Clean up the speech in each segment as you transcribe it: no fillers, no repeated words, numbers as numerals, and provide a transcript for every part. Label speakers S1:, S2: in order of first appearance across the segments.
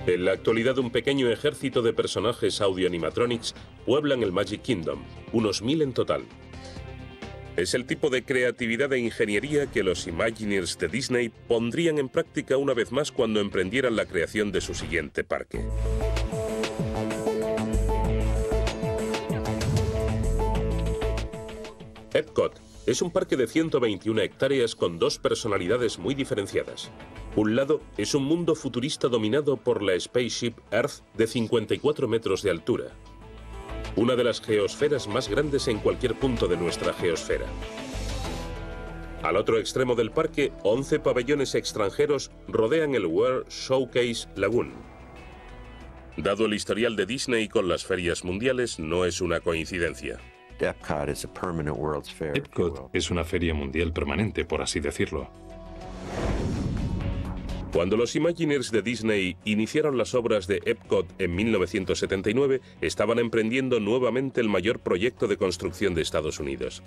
S1: En la actualidad, un pequeño ejército de personajes audio-animatronics pueblan el Magic Kingdom, unos 1000 en total. Es el tipo de creatividad e ingeniería que los Imagineers de Disney pondrían en práctica una vez más cuando emprendieran la creación de su siguiente parque. Epcot es un parque de 121 hectáreas con dos personalidades muy diferenciadas. Un lado es un mundo futurista dominado por la Spaceship Earth de 54 metros de altura, una de las geosferas más grandes en cualquier punto de nuestra geosfera. Al otro extremo del parque, 11 pabellones extranjeros rodean el World Showcase Lagoon. Dado el historial de Disney con las ferias mundiales, no es una coincidencia.
S2: Epcot es una feria mundial permanente, por así decirlo.
S1: Cuando los Imagineers de Disney iniciaron las obras de Epcot en 1979, estaban emprendiendo nuevamente el mayor proyecto de construcción de Estados Unidos.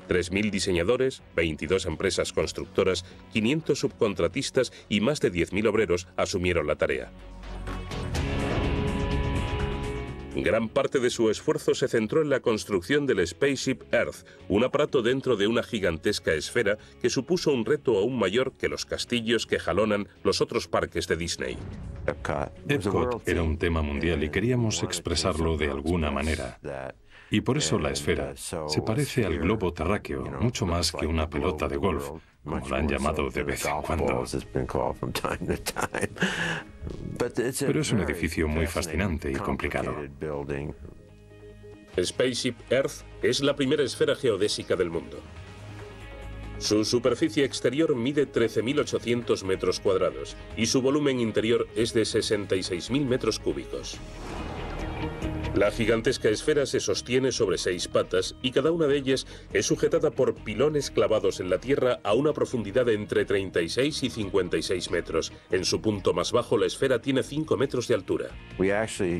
S1: 3.000 diseñadores, 22 empresas constructoras, 500 subcontratistas y más de 10.000 obreros asumieron la tarea. Gran parte de su esfuerzo se centró en la construcción del Spaceship Earth, un aparato dentro de una gigantesca esfera que supuso un reto aún mayor que los castillos que jalonan los otros parques de Disney.
S2: Epcot era un tema mundial y queríamos expresarlo de alguna manera. Y por eso la esfera se parece al globo terráqueo, mucho más que una pelota de golf, como la han llamado de vez en cuando. Pero es un edificio muy fascinante y complicado.
S1: Spaceship Earth es la primera esfera geodésica del mundo. Su superficie exterior mide 13.800 metros cuadrados y su volumen interior es de 66.000 metros cúbicos. La gigantesca esfera se sostiene sobre 6 patas y cada una de ellas es sujetada por pilones clavados en la tierra a una profundidad de entre 36 y 56 metros. En su punto más bajo, la esfera tiene 5 metros de altura.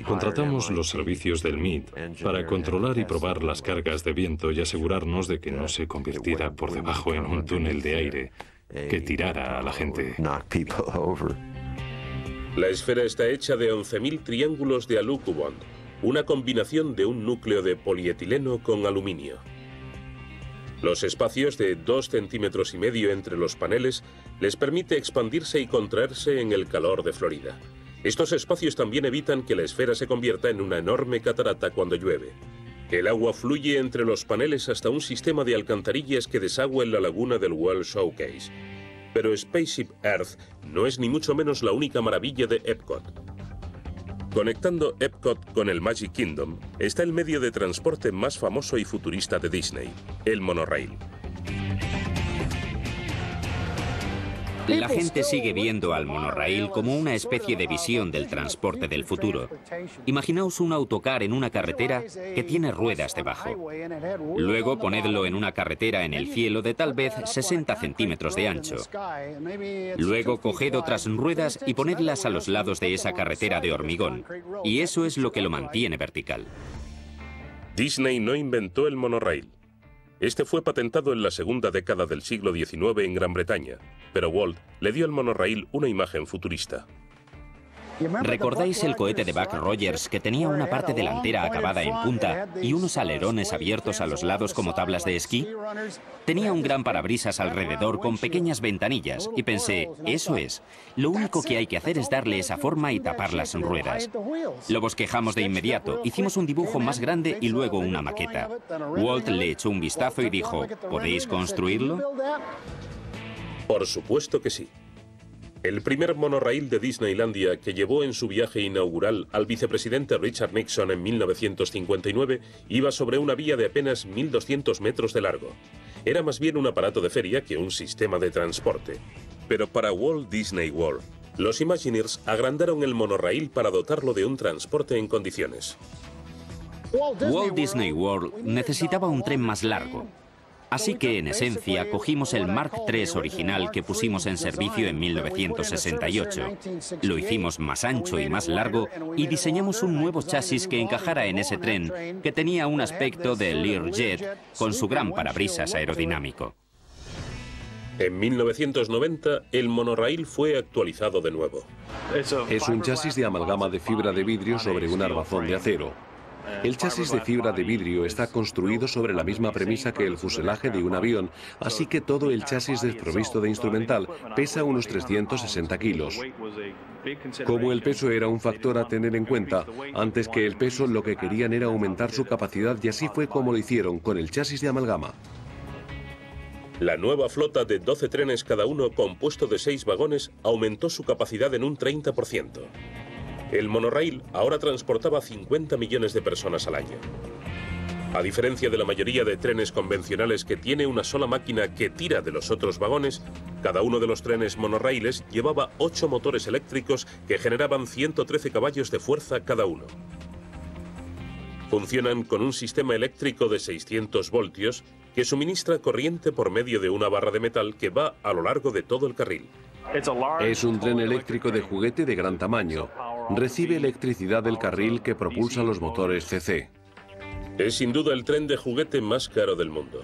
S2: Contratamos los servicios del MIT para controlar y probar las cargas de viento y asegurarnos de que no se convirtiera por debajo en un túnel de aire que tirara a la gente.
S1: La esfera está hecha de 11.000 triángulos de alucubond, una combinación de un núcleo de polietileno con aluminio. Los espacios de 2,5 centímetros entre los paneles les permite expandirse y contraerse en el calor de Florida. Estos espacios también evitan que la esfera se convierta en una enorme catarata cuando llueve. El agua fluye entre los paneles hasta un sistema de alcantarillas que desagua en la laguna del World Showcase. Pero Spaceship Earth no es ni mucho menos la única maravilla de Epcot. Conectando Epcot con el Magic Kingdom está el medio de transporte más famoso y futurista de Disney, el monorail.
S3: La gente sigue viendo al monorail como una especie de visión del transporte del futuro. Imaginaos un autocar en una carretera que tiene ruedas debajo. Luego ponedlo en una carretera en el cielo de tal vez 60 centímetros de ancho. Luego coged otras ruedas y ponedlas a los lados de esa carretera de hormigón. Y eso es lo que lo mantiene vertical.
S1: Disney no inventó el monorail. Este fue patentado en la segunda década del siglo XIX en Gran Bretaña, pero Walt le dio al monorail una imagen futurista.
S3: ¿Recordáis el cohete de Buck Rogers que tenía una parte delantera acabada en punta y unos alerones abiertos a los lados como tablas de esquí? Tenía un gran parabrisas alrededor con pequeñas ventanillas y pensé, eso es, lo único que hay que hacer es darle esa forma y tapar las ruedas. Lo bosquejamos de inmediato, hicimos un dibujo más grande y luego una maqueta. Walt le echó un vistazo y dijo, ¿podéis construirlo?
S1: Por supuesto que sí. El primer monorail de Disneylandia que llevó en su viaje inaugural al vicepresidente Richard Nixon en 1959 iba sobre una vía de apenas 1.200 metros de largo. Era más bien un aparato de feria que un sistema de transporte. Pero para Walt Disney World, los Imagineers agrandaron el monorail para dotarlo de un transporte en condiciones.
S3: Walt Disney World necesitaba un tren más largo. Así que, en esencia, cogimos el Mark III original que pusimos en servicio en 1968. Lo hicimos más ancho y más largo y diseñamos un nuevo chasis que encajara en ese tren, que tenía un aspecto de Learjet con su gran parabrisas aerodinámico.
S1: En 1990, el monorail fue actualizado de nuevo.
S4: Es un chasis de amalgama de fibra de vidrio sobre un armazón de acero. El chasis de fibra de vidrio está construido sobre la misma premisa que el fuselaje de un avión, así que todo el chasis desprovisto de instrumental pesa unos 360 kilos. Como el peso era un factor a tener en cuenta, antes que el peso lo que querían era aumentar su capacidad y así fue como lo hicieron con el chasis de amalgama.
S1: La nueva flota de 12 trenes cada uno compuesto de 6 vagones aumentó su capacidad en un 30%. El monorail ahora transportaba 50 millones de personas al año. A diferencia de la mayoría de trenes convencionales que tiene una sola máquina que tira de los otros vagones, cada uno de los trenes monorraíles llevaba 8 motores eléctricos que generaban 113 caballos de fuerza cada uno. Funcionan con un sistema eléctrico de 600 voltios que suministra corriente por medio de una barra de metal que va a lo largo de todo el carril.
S4: Es un tren eléctrico de juguete de gran tamaño. Recibe electricidad del carril que propulsa los motores CC.
S1: Es sin duda el tren de juguete más caro del mundo.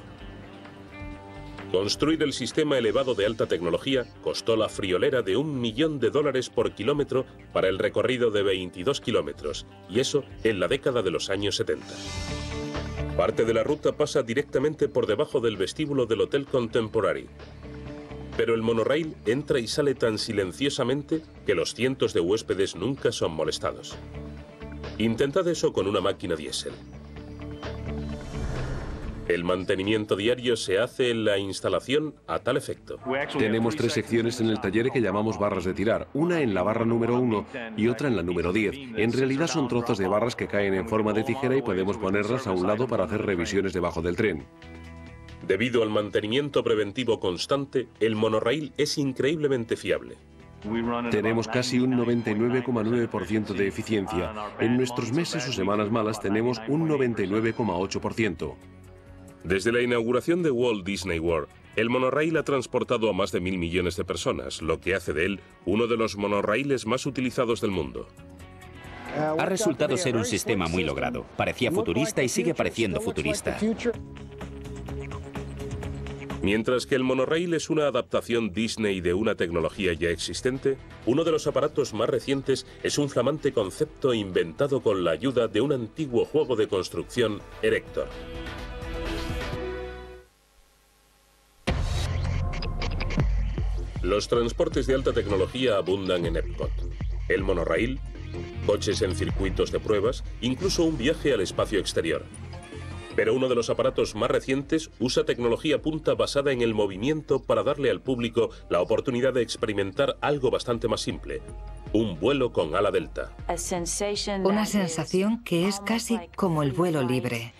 S1: Construir el sistema elevado de alta tecnología costó la friolera de $1 millón por kilómetro para el recorrido de 22 kilómetros, y eso en la década de los años 70. Parte de la ruta pasa directamente por debajo del vestíbulo del Hotel Contemporary. Pero el monorail entra y sale tan silenciosamente que los cientos de huéspedes nunca son molestados. Intentad eso con una máquina diésel. El mantenimiento diario se hace en la instalación a tal efecto.
S4: Tenemos 3 secciones en el taller que llamamos barras de tirar, una en la barra número 1 y otra en la número 10. En realidad son trozos de barras que caen en forma de tijera y podemos ponerlas a un lado para hacer revisiones debajo del tren.
S1: Debido al mantenimiento preventivo constante, el monorail es increíblemente fiable.
S4: Tenemos casi un 99,9% de eficiencia. En nuestros meses o semanas malas tenemos un 99,8%.
S1: Desde la inauguración de Walt Disney World, el monorail ha transportado a más de 1.000 millones de personas, lo que hace de él uno de los monorraíles más utilizados del mundo.
S3: Ha resultado ser un sistema muy logrado. Parecía futurista y sigue pareciendo futurista.
S1: Mientras que el monorail es una adaptación Disney de una tecnología ya existente, uno de los aparatos más recientes es un flamante concepto inventado con la ayuda de un antiguo juego de construcción, Erector. Los transportes de alta tecnología abundan en Epcot. El monorail, coches en circuitos de pruebas, incluso un viaje al espacio exterior. Pero uno de los aparatos más recientes usa tecnología punta basada en el movimiento para darle al público la oportunidad de experimentar algo bastante más simple: un vuelo con ala delta.
S5: Una sensación que es casi como el vuelo libre.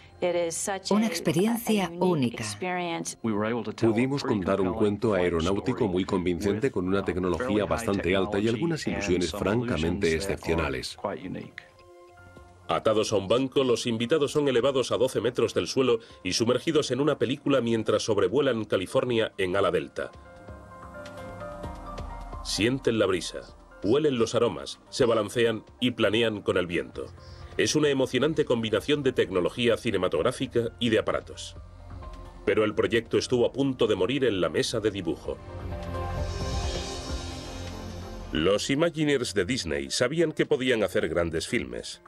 S5: Una experiencia única.
S4: Pudimos contar un cuento aeronáutico muy convincente con una tecnología bastante alta y algunas ilusiones francamente excepcionales.
S1: Atados a un banco, los invitados son elevados a 12 metros del suelo y sumergidos en una película mientras sobrevuelan California en ala delta. Sienten la brisa, huelen los aromas, se balancean y planean con el viento. Es una emocionante combinación de tecnología cinematográfica y de aparatos. Pero el proyecto estuvo a punto de morir en la mesa de dibujo. Los Imagineers de Disney sabían que podían hacer grandes filmes.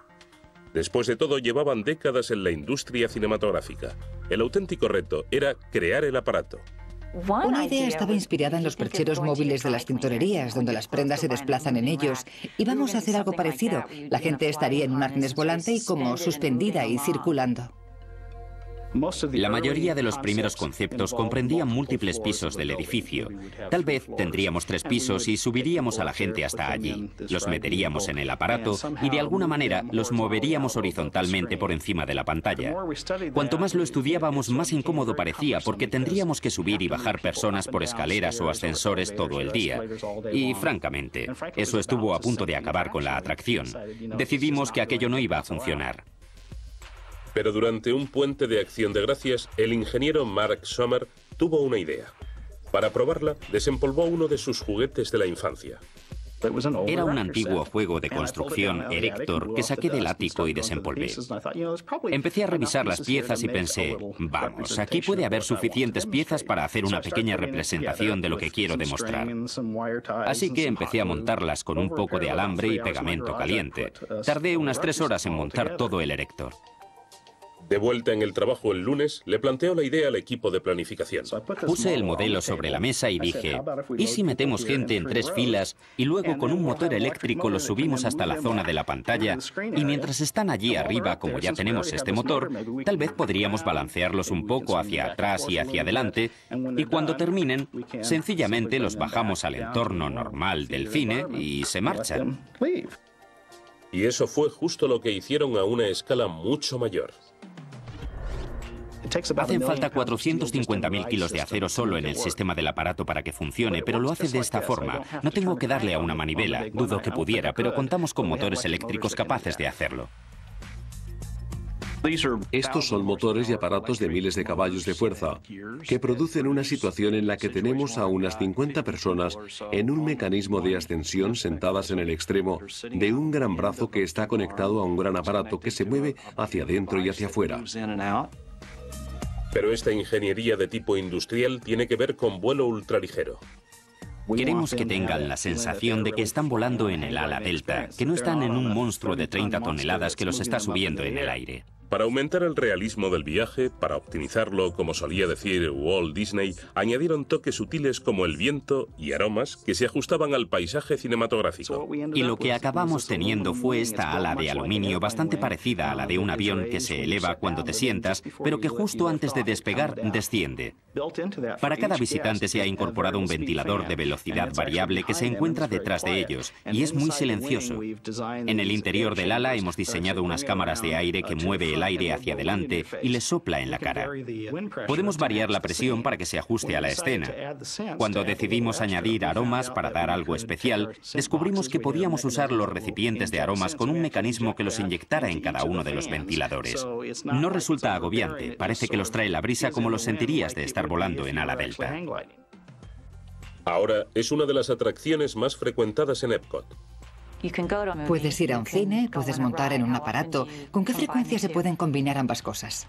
S1: Después de todo, llevaban décadas en la industria cinematográfica. El auténtico reto era crear el aparato.
S5: Una idea estaba inspirada en los percheros móviles de las tintorerías, donde las prendas se desplazan en ellos. Y vamos a hacer algo parecido. La gente estaría en un arnés volante y como suspendida y circulando.
S3: La mayoría de los primeros conceptos comprendían múltiples pisos del edificio. Tal vez tendríamos 3 pisos y subiríamos a la gente hasta allí. Los meteríamos en el aparato y de alguna manera los moveríamos horizontalmente por encima de la pantalla. Cuanto más lo estudiábamos, más incómodo parecía, porque tendríamos que subir y bajar personas por escaleras o ascensores todo el día. Y francamente, eso estuvo a punto de acabar con la atracción. Decidimos que aquello no iba a funcionar.
S1: Pero durante un puente de Acción de Gracias, el ingeniero Mark Sommer tuvo una idea. Para probarla, desempolvó uno de sus juguetes de la infancia.
S3: Era un antiguo fuego de construcción Erector que saqué del ático y desempolvé. Empecé a revisar las piezas y pensé, vamos, aquí puede haber suficientes piezas para hacer una pequeña representación de lo que quiero demostrar. Así que empecé a montarlas con un poco de alambre y pegamento caliente. Tardé unas 3 horas en montar todo el Erector.
S1: De vuelta en el trabajo el lunes, le planteó la idea al equipo de planificación.
S3: Puse el modelo sobre la mesa y dije, ¿y si metemos gente en 3 filas y luego con un motor eléctrico los subimos hasta la zona de la pantalla y mientras están allí arriba, como ya tenemos este motor, tal vez podríamos balancearlos un poco hacia atrás y hacia adelante y cuando terminen, sencillamente los bajamos al entorno normal del cine y se marchan?
S1: Y eso fue justo lo que hicieron a una escala mucho mayor.
S3: Hacen falta 450.000 kilos de acero solo en el sistema del aparato para que funcione, pero lo hace de esta forma. No tengo que darle a una manivela, dudo que pudiera, pero contamos con motores eléctricos capaces de hacerlo.
S4: Estos son motores y aparatos de miles de caballos de fuerza que producen una situación en la que tenemos a unas 50 personas en un mecanismo de ascensión sentadas en el extremo de un gran brazo que está conectado a un gran aparato que se mueve hacia adentro y hacia afuera.
S1: Pero esta ingeniería de tipo industrial tiene que ver con vuelo ultraligero.
S3: Queremos que tengan la sensación de que están volando en el ala delta, que no están en un monstruo de 30 toneladas que los está subiendo en el aire.
S1: Para aumentar el realismo del viaje, para optimizarlo, como solía decir Walt Disney, añadieron toques sutiles como el viento y aromas que se ajustaban al paisaje cinematográfico.
S3: Y lo que acabamos teniendo fue esta ala de aluminio bastante parecida a la de un avión que se eleva cuando te sientas, pero que justo antes de despegar desciende. Para cada visitante se ha incorporado un ventilador de velocidad variable que se encuentra detrás de ellos y es muy silencioso. En el interior del ala hemos diseñado unas cámaras de aire que mueve el aire hacia adelante y le sopla en la cara. Podemos variar la presión para que se ajuste a la escena. Cuando decidimos añadir aromas para dar algo especial, descubrimos que podíamos usar los recipientes de aromas con un mecanismo que los inyectara en cada uno de los ventiladores. No resulta agobiante, parece que los trae la brisa como los sentirías de estar volando en ala delta.
S1: Ahora es una de las atracciones más frecuentadas en Epcot.
S5: Puedes ir a un cine, puedes montar en un aparato. ¿Con qué frecuencia se pueden combinar ambas cosas?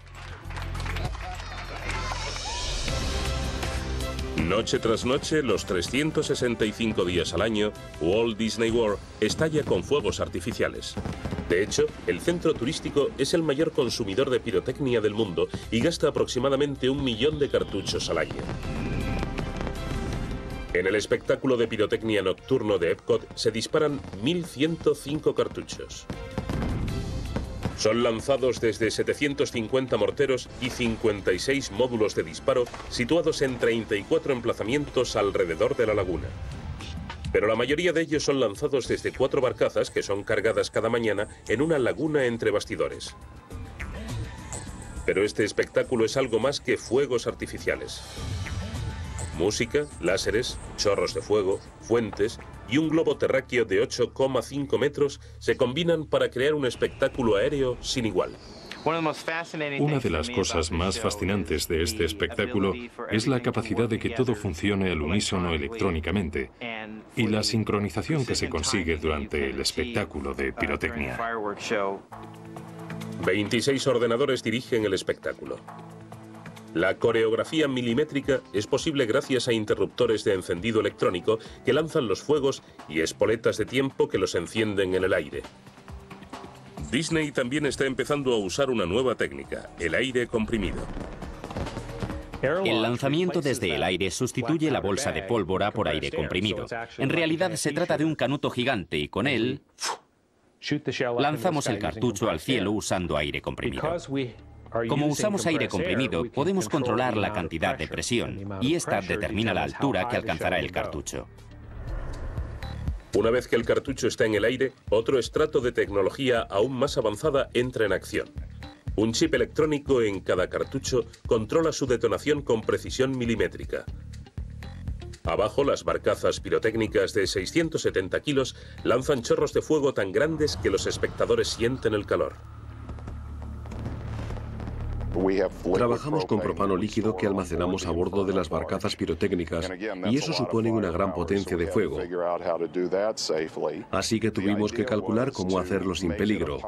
S1: Noche tras noche, los 365 días al año, Walt Disney World estalla con fuegos artificiales. De hecho, el centro turístico es el mayor consumidor de pirotecnia del mundo y gasta aproximadamente 1 millón de cartuchos al año. En el espectáculo de pirotecnia nocturno de Epcot se disparan 1.105 cartuchos. Son lanzados desde 750 morteros y 56 módulos de disparo situados en 34 emplazamientos alrededor de la laguna. Pero la mayoría de ellos son lanzados desde 4 barcazas que son cargadas cada mañana en una laguna entre bastidores. Pero este espectáculo es algo más que fuegos artificiales. Música, láseres, chorros de fuego, fuentes y un globo terráqueo de 8,5 metros se combinan para crear un espectáculo aéreo sin igual.
S2: Una de las cosas más fascinantes de este espectáculo es la capacidad de que todo funcione al unísono electrónicamente y la sincronización que se consigue durante el espectáculo de pirotecnia.
S1: 26 ordenadores dirigen el espectáculo. La coreografía milimétrica es posible gracias a interruptores de encendido electrónico que lanzan los fuegos y espoletas de tiempo que los encienden en el aire. Disney también está empezando a usar una nueva técnica, el aire comprimido.
S3: El lanzamiento desde el aire sustituye la bolsa de pólvora por aire comprimido. En realidad se trata de un canuto gigante y con él lanzamos el cartucho al cielo usando aire comprimido. Como usamos aire comprimido, podemos controlar la cantidad de presión y esta determina la altura que alcanzará el cartucho.
S1: Una vez que el cartucho está en el aire, otro estrato de tecnología aún más avanzada entra en acción. Un chip electrónico en cada cartucho controla su detonación con precisión milimétrica. Abajo, las barcazas pirotécnicas de 670 kilos lanzan chorros de fuego tan grandes que los espectadores sienten el calor.
S4: Trabajamos con propano líquido que almacenamos a bordo de las barcazas pirotécnicas y eso supone una gran potencia de fuego. Así que tuvimos que calcular cómo hacerlo sin peligro.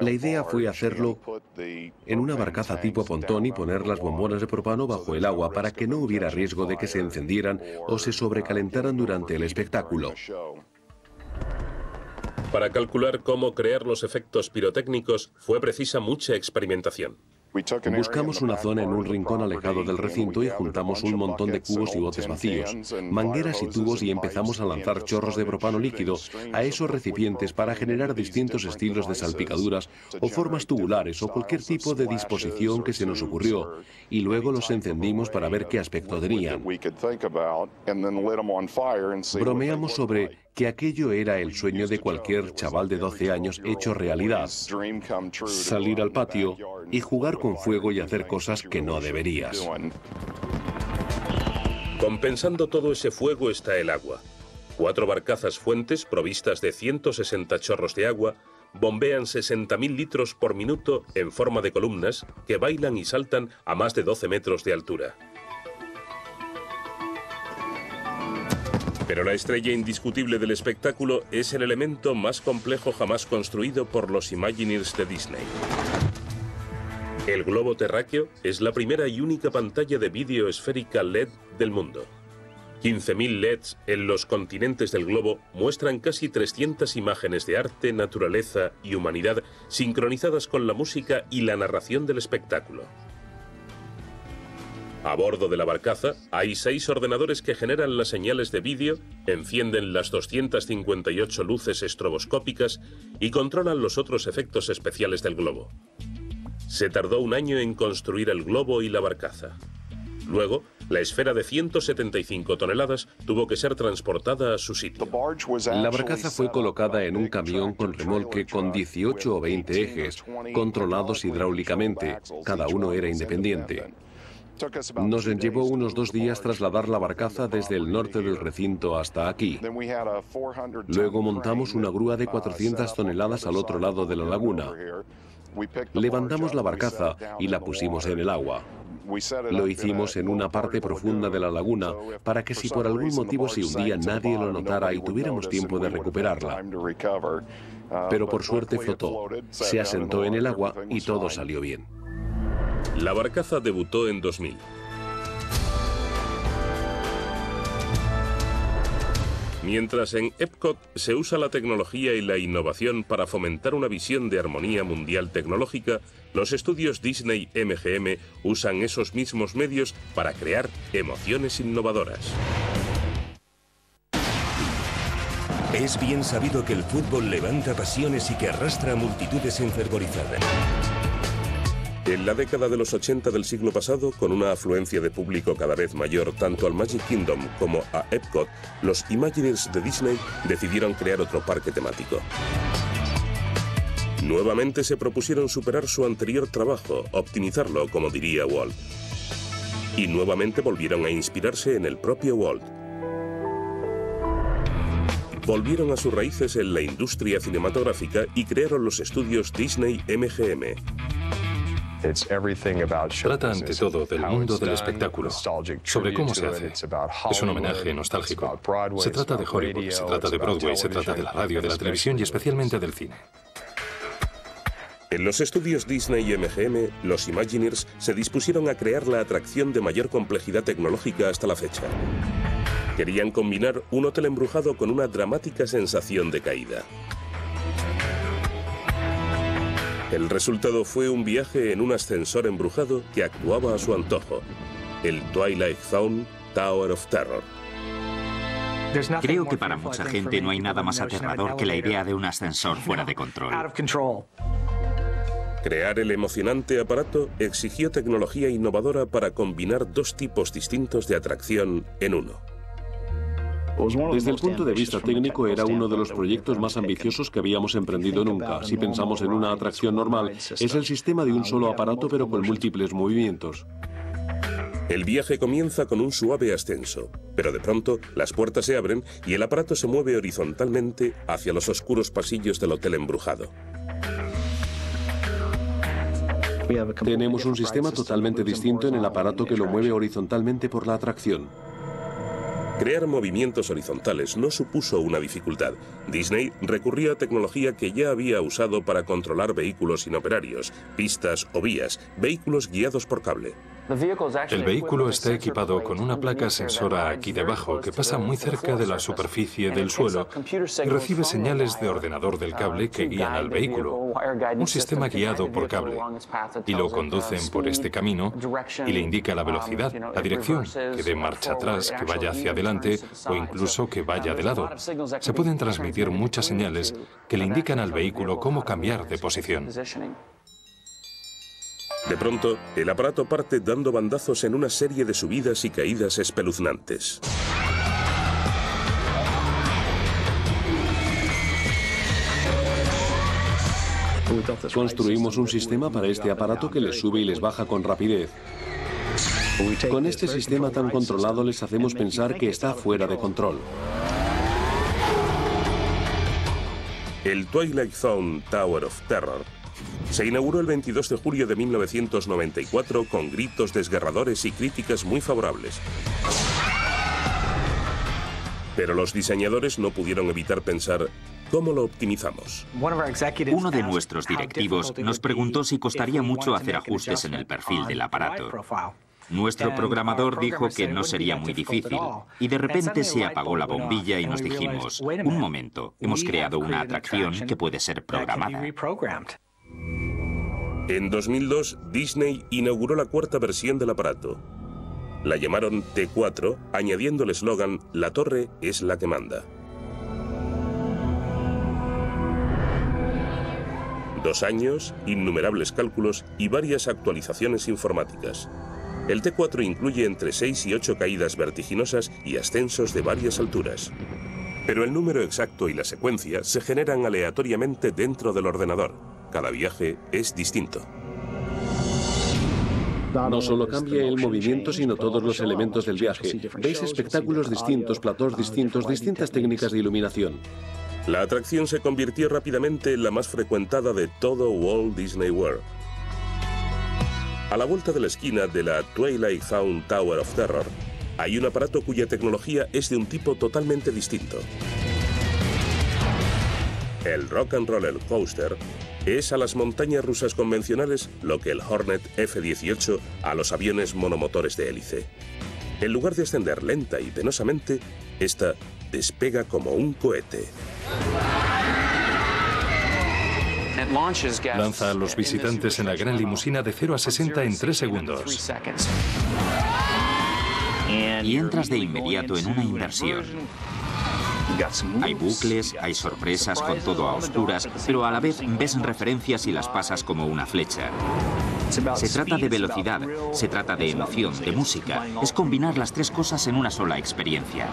S4: La idea fue hacerlo en una barcaza tipo pontón y poner las bombonas de propano bajo el agua para que no hubiera riesgo de que se encendieran o se sobrecalentaran durante el espectáculo.
S1: Para calcular cómo crear los efectos pirotécnicos fue precisa mucha experimentación.
S4: Buscamos una zona en un rincón alejado del recinto y juntamos un montón de cubos y botes vacíos, mangueras y tubos y empezamos a lanzar chorros de propano líquido a esos recipientes para generar distintos estilos de salpicaduras o formas tubulares o cualquier tipo de disposición que se nos ocurrió y luego los encendimos para ver qué aspecto tenían. Bromeamos sobre que aquello era el sueño de cualquier chaval de 12 años hecho realidad. Salir al patio y jugar con fuego y hacer cosas que no deberías.
S1: Compensando todo ese fuego está el agua. 4 barcazas fuentes provistas de 160 chorros de agua bombean 60.000 litros por minuto en forma de columnas que bailan y saltan a más de 12 metros de altura. Pero la estrella indiscutible del espectáculo es el elemento más complejo jamás construido por los Imagineers de Disney. El globo terráqueo es la primera y única pantalla de vídeo esférica LED del mundo. 15.000 LEDs en los continentes del globo muestran casi 300 imágenes de arte, naturaleza y humanidad sincronizadas con la música y la narración del espectáculo. A bordo de la barcaza hay 6 ordenadores que generan las señales de vídeo, encienden las 258 luces estroboscópicas y controlan los otros efectos especiales del globo. Se tardó un año en construir el globo y la barcaza. Luego, la esfera de 175 toneladas tuvo que ser transportada a su sitio.
S4: La barcaza fue colocada en un camión con remolque con 18 o 20 ejes, controlados hidráulicamente. Cada uno era independiente. Nos llevó unos 2 días trasladar la barcaza desde el norte del recinto hasta aquí. Luego montamos una grúa de 400 toneladas al otro lado de la laguna. Levantamos la barcaza y la pusimos en el agua. Lo hicimos en una parte profunda de la laguna para que si por algún motivo se hundía nadie lo notara y tuviéramos tiempo de recuperarla. Pero por suerte flotó, se asentó en el agua y todo salió bien.
S1: La barcaza debutó en 2000. Mientras en Epcot se usa la tecnología y la innovación para fomentar una visión de armonía mundial tecnológica, los estudios Disney MGM usan esos mismos medios para crear emociones innovadoras.
S6: Es bien sabido que el fútbol levanta pasiones y que arrastra a multitudes enfervorizadas.
S1: En la década de los 80 del siglo pasado, con una afluencia de público cada vez mayor tanto al Magic Kingdom como a Epcot, los Imagineers de Disney decidieron crear otro parque temático. Nuevamente se propusieron superar su anterior trabajo, optimizarlo, como diría Walt. Y nuevamente volvieron a inspirarse en el propio Walt. Volvieron a sus raíces en la industria cinematográfica y crearon los estudios Disney MGM.
S2: Trata ante todo del mundo del espectáculo, sobre cómo se hace. Es un homenaje nostálgico. Se trata de Hollywood, se trata de Broadway, se trata de la radio, de la televisión y especialmente del cine.
S1: En los estudios Disney y MGM, los Imagineers se dispusieron a crear la atracción de mayor complejidad tecnológica hasta la fecha. Querían combinar un hotel embrujado con una dramática sensación de caída. El resultado fue un viaje en un ascensor embrujado que actuaba a su antojo, el Twilight Zone Tower of Terror.
S3: Creo que para mucha gente no hay nada más aterrador que la idea de un ascensor fuera de control.
S1: Crear el emocionante aparato exigió tecnología innovadora para combinar 2 tipos distintos de atracción en uno.
S4: Desde el punto de vista técnico era uno de los proyectos más ambiciosos que habíamos emprendido nunca. Si pensamos en una atracción normal, es el sistema de un solo aparato pero con múltiples movimientos.
S1: El viaje comienza con un suave ascenso, pero de pronto las puertas se abren y el aparato se mueve horizontalmente hacia los oscuros pasillos del hotel embrujado.
S4: Tenemos un sistema totalmente distinto en el aparato que lo mueve horizontalmente por la atracción.
S1: Crear movimientos horizontales no supuso una dificultad. Disney recurrió a tecnología que ya había usado para controlar vehículos inoperarios, pistas o vías, vehículos guiados por cable.
S2: El vehículo está equipado con una placa sensora aquí debajo que pasa muy cerca de la superficie del suelo y recibe señales de ordenador del cable que guían al vehículo, un sistema guiado por cable, y lo conducen por este camino y le indica la velocidad, la dirección, que dé marcha atrás, que vaya hacia adelante o incluso que vaya de lado. Se pueden transmitir muchas señales que le indican al vehículo cómo cambiar de posición.
S1: De pronto, el aparato parte dando bandazos en una serie de subidas y caídas espeluznantes.
S4: Construimos un sistema para este aparato que les sube y les baja con rapidez. Con este sistema tan controlado les hacemos pensar que está fuera de control.
S1: El Twilight Zone Tower of Terror se inauguró el 22 de julio de 1994 con gritos desgarradores y críticas muy favorables. Pero los diseñadores no pudieron evitar pensar, ¿cómo lo optimizamos?
S3: Uno de nuestros directivos nos preguntó si costaría mucho hacer ajustes en el perfil del aparato. Nuestro programador dijo que no sería muy difícil, y de repente se apagó la bombilla y nos dijimos, un momento, hemos creado una atracción que puede ser programada.
S1: En 2002, Disney inauguró la cuarta versión del aparato. La llamaron T4, añadiendo el eslogan, la torre es la que manda. 2 años, innumerables cálculos y varias actualizaciones informáticas. El T4 incluye entre 6 y 8 caídas vertiginosas y ascensos de varias alturas. Pero el número exacto y la secuencia se generan aleatoriamente dentro del ordenador. Cada viaje es distinto.
S4: No solo cambia el movimiento, sino todos los elementos del viaje. Veis espectáculos distintos, platós distintos, distintas técnicas de iluminación.
S1: La atracción se convirtió rápidamente en la más frecuentada de todo Walt Disney World. A la vuelta de la esquina de la Twilight Zone Tower of Terror, hay un aparato cuya tecnología es de un tipo totalmente distinto. El Rock and Roller Coaster es a las montañas rusas convencionales lo que el Hornet F-18 a los aviones monomotores de hélice. En lugar de ascender lenta y penosamente, esta despega como un cohete.
S2: Lanza a los visitantes en la gran limusina de 0 a 60 en 3 segundos.
S3: Y entras de inmediato en una inversión. Hay bucles, hay sorpresas con todo a oscuras, pero a la vez ves referencias y las pasas como una flecha. Se trata de velocidad, se trata de emoción, de música. Es combinar las tres cosas en una sola experiencia.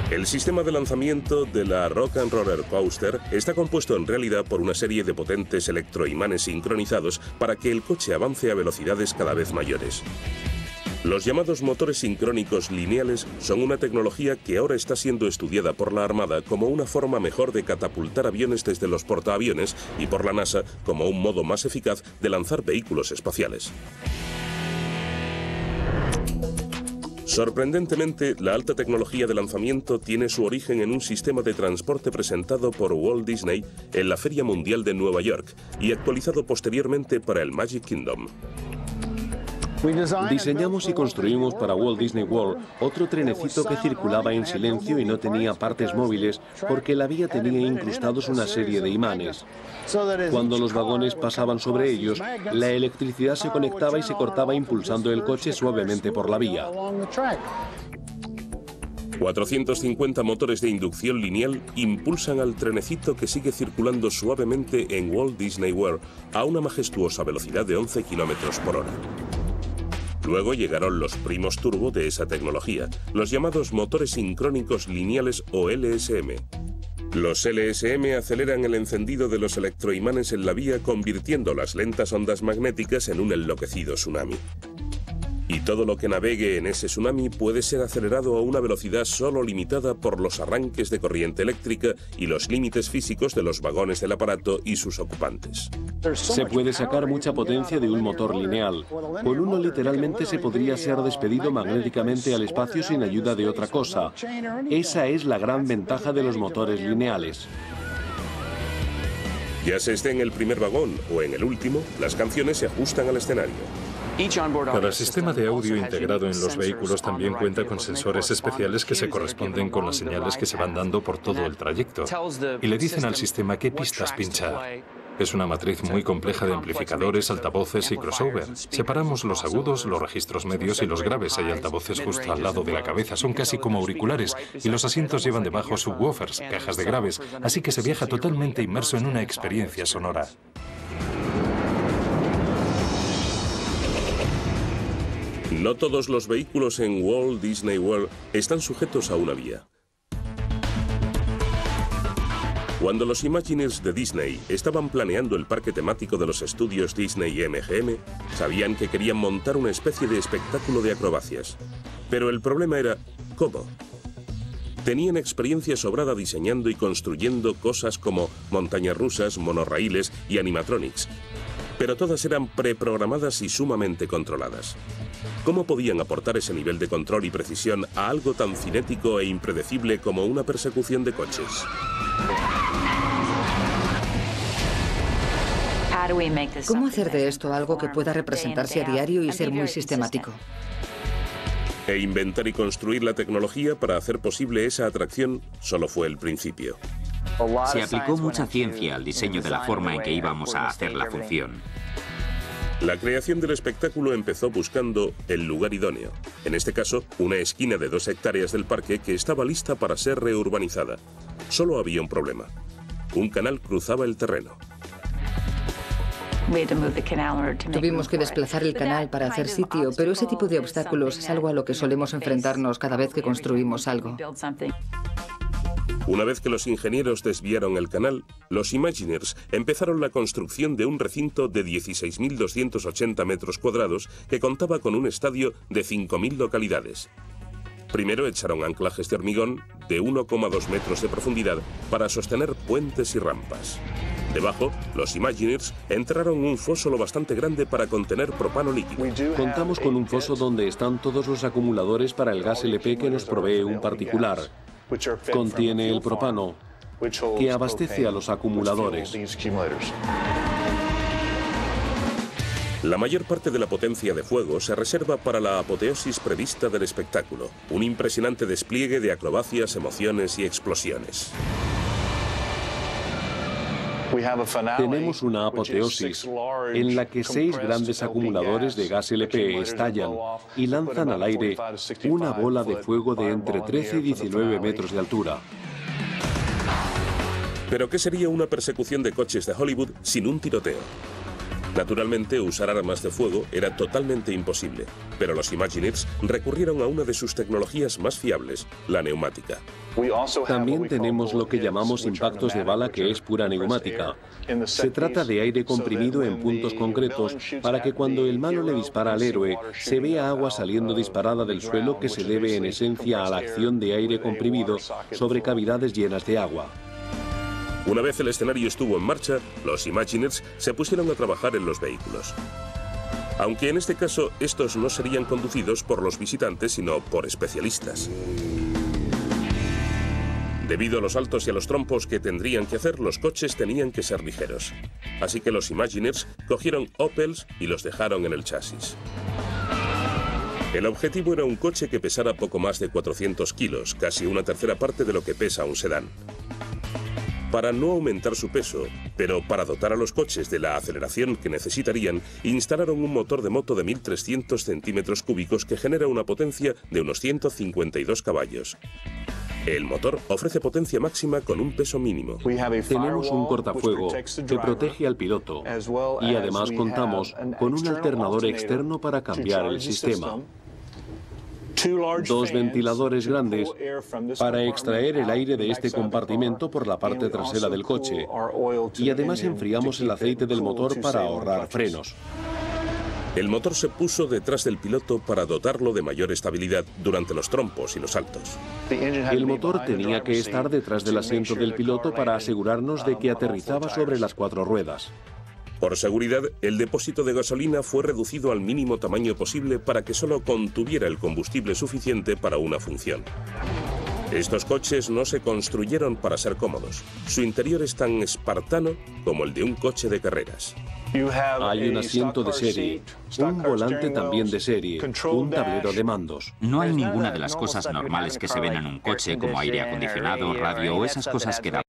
S1: El sistema de lanzamiento de la Rock and Roller Coaster está compuesto en realidad por una serie de potentes electroimanes sincronizados para que el coche avance a velocidades cada vez mayores. Los llamados motores sincrónicos lineales son una tecnología que ahora está siendo estudiada por la Armada como una forma mejor de catapultar aviones desde los portaaviones y por la NASA como un modo más eficaz de lanzar vehículos espaciales. Sorprendentemente, la alta tecnología de lanzamiento tiene su origen en un sistema de transporte presentado por Walt Disney en la Feria Mundial de Nueva York y actualizado posteriormente para el Magic Kingdom.
S4: Diseñamos y construimos para Walt Disney World otro trenecito que circulaba en silencio y no tenía partes móviles porque la vía tenía incrustados una serie de imanes. Cuando los vagones pasaban sobre ellos, la electricidad se conectaba y se cortaba impulsando el coche suavemente por la vía.
S1: 450 motores de inducción lineal impulsan al trenecito que sigue circulando suavemente en Walt Disney World a una majestuosa velocidad de 11 km/h. Luego llegaron los primos turbo de esa tecnología, los llamados motores sincrónicos lineales o LSM. Los LSM aceleran el encendido de los electroimanes en la vía, convirtiendo las lentas ondas magnéticas en un enloquecido tsunami. Y todo lo que navegue en ese tsunami puede ser acelerado a una velocidad solo limitada por los arranques de corriente eléctrica y los límites físicos de los vagones del aparato y sus ocupantes.
S4: Se puede sacar mucha potencia de un motor lineal. Con uno literalmente se podría ser despedido magnéticamente al espacio sin ayuda de otra cosa. Esa es la gran ventaja de los motores lineales.
S1: Ya se esté en el primer vagón o en el último, las canciones se ajustan al escenario.
S2: Cada sistema de audio integrado en los vehículos también cuenta con sensores especiales que se corresponden con las señales que se van dando por todo el trayecto y le dicen al sistema qué pistas pinchar. Es una matriz muy compleja de amplificadores, altavoces y crossover. Separamos los agudos, los registros medios y los graves. Hay altavoces justo al lado de la cabeza, son casi como auriculares, y los asientos llevan debajo subwoofers, cajas de graves, así que se viaja totalmente inmerso en una experiencia sonora.
S1: No todos los vehículos en Walt Disney World están sujetos a una vía. Cuando los Imagineers de Disney estaban planeando el parque temático de los estudios Disney y MGM, sabían que querían montar una especie de espectáculo de acrobacias. Pero el problema era, ¿cómo? Tenían experiencia sobrada diseñando y construyendo cosas como montañas rusas, monorraíles y animatronics, pero todas eran preprogramadas y sumamente controladas. ¿Cómo podían aportar ese nivel de control y precisión a algo tan cinético e impredecible como una persecución de coches?
S5: ¿Cómo hacer de esto algo que pueda representarse a diario y ser muy sistemático?
S1: E inventar y construir la tecnología para hacer posible esa atracción solo fue el principio.
S3: Se aplicó mucha ciencia al diseño de la forma en que íbamos a hacer la función.
S1: La creación del espectáculo empezó buscando el lugar idóneo. En este caso, una esquina de 2 hectáreas del parque que estaba lista para ser reurbanizada. Solo había un problema. Un canal cruzaba el terreno.
S5: Tuvimos que desplazar el canal para hacer sitio, pero ese tipo de obstáculos es algo a lo que solemos enfrentarnos cada vez que construimos algo.
S1: Una vez que los ingenieros desviaron el canal, los Imagineers empezaron la construcción de un recinto de 16.280 metros cuadrados que contaba con un estadio de 5.000 localidades. Primero echaron anclajes de hormigón de 1,2 metros de profundidad para sostener puentes y rampas. Debajo, los Imagineers entraron un foso lo bastante grande para contener propano líquido.
S4: Contamos con un foso donde están todos los acumuladores para el gas LP que nos provee un particular. Contiene el propano, que abastece a los acumuladores.
S1: La mayor parte de la potencia de fuego se reserva para la apoteosis prevista del espectáculo, un impresionante despliegue de acrobacias, emociones y explosiones.
S4: Tenemos una apoteosis en la que 6 grandes acumuladores de gas LP estallan y lanzan al aire una bola de fuego de entre 13 y 19 metros de altura.
S1: ¿Pero qué sería una persecución de coches de Hollywood sin un tiroteo? Naturalmente, usar armas de fuego era totalmente imposible, pero los Imagineers recurrieron a una de sus tecnologías más fiables, la neumática.
S4: También tenemos lo que llamamos impactos de bala, que es pura neumática. Se trata de aire comprimido en puntos concretos para que cuando el malo le dispara al héroe se vea agua saliendo disparada del suelo, que se debe en esencia a la acción de aire comprimido sobre cavidades llenas de agua.
S1: Una vez el escenario estuvo en marcha, los Imagineers se pusieron a trabajar en los vehículos. Aunque en este caso estos no serían conducidos por los visitantes, sino por especialistas. Debido a los saltos y a los trompos que tendrían que hacer, los coches tenían que ser ligeros. Así que los Imagineers cogieron Opels y los dejaron en el chasis. El objetivo era un coche que pesara poco más de 400 kilos, casi una tercera parte de lo que pesa un sedán. Para no aumentar su peso, pero para dotar a los coches de la aceleración que necesitarían, instalaron un motor de moto de 1.300 centímetros cúbicos que genera una potencia de unos 152 caballos. El motor ofrece potencia máxima con un peso mínimo.
S4: Tenemos un cortafuego que protege al piloto y además contamos con un alternador externo para cambiar el sistema. 2 ventiladores grandes para extraer el aire de este compartimento por la parte trasera del coche. Y además enfriamos el aceite del motor para ahorrar frenos.
S1: El motor se puso detrás del piloto para dotarlo de mayor estabilidad durante los trompos y los saltos.
S4: El motor tenía que estar detrás del asiento del piloto para asegurarnos de que aterrizaba sobre las 4 ruedas.
S1: Por seguridad, el depósito de gasolina fue reducido al mínimo tamaño posible para que solo contuviera el combustible suficiente para una función. Estos coches no se construyeron para ser cómodos. Su interior es tan espartano como el de un coche de carreras.
S4: Hay un asiento de serie, un volante también de serie, un tablero de mandos.
S3: No hay ninguna de las cosas normales que se ven en un coche, como aire acondicionado, radio o esas cosas que dan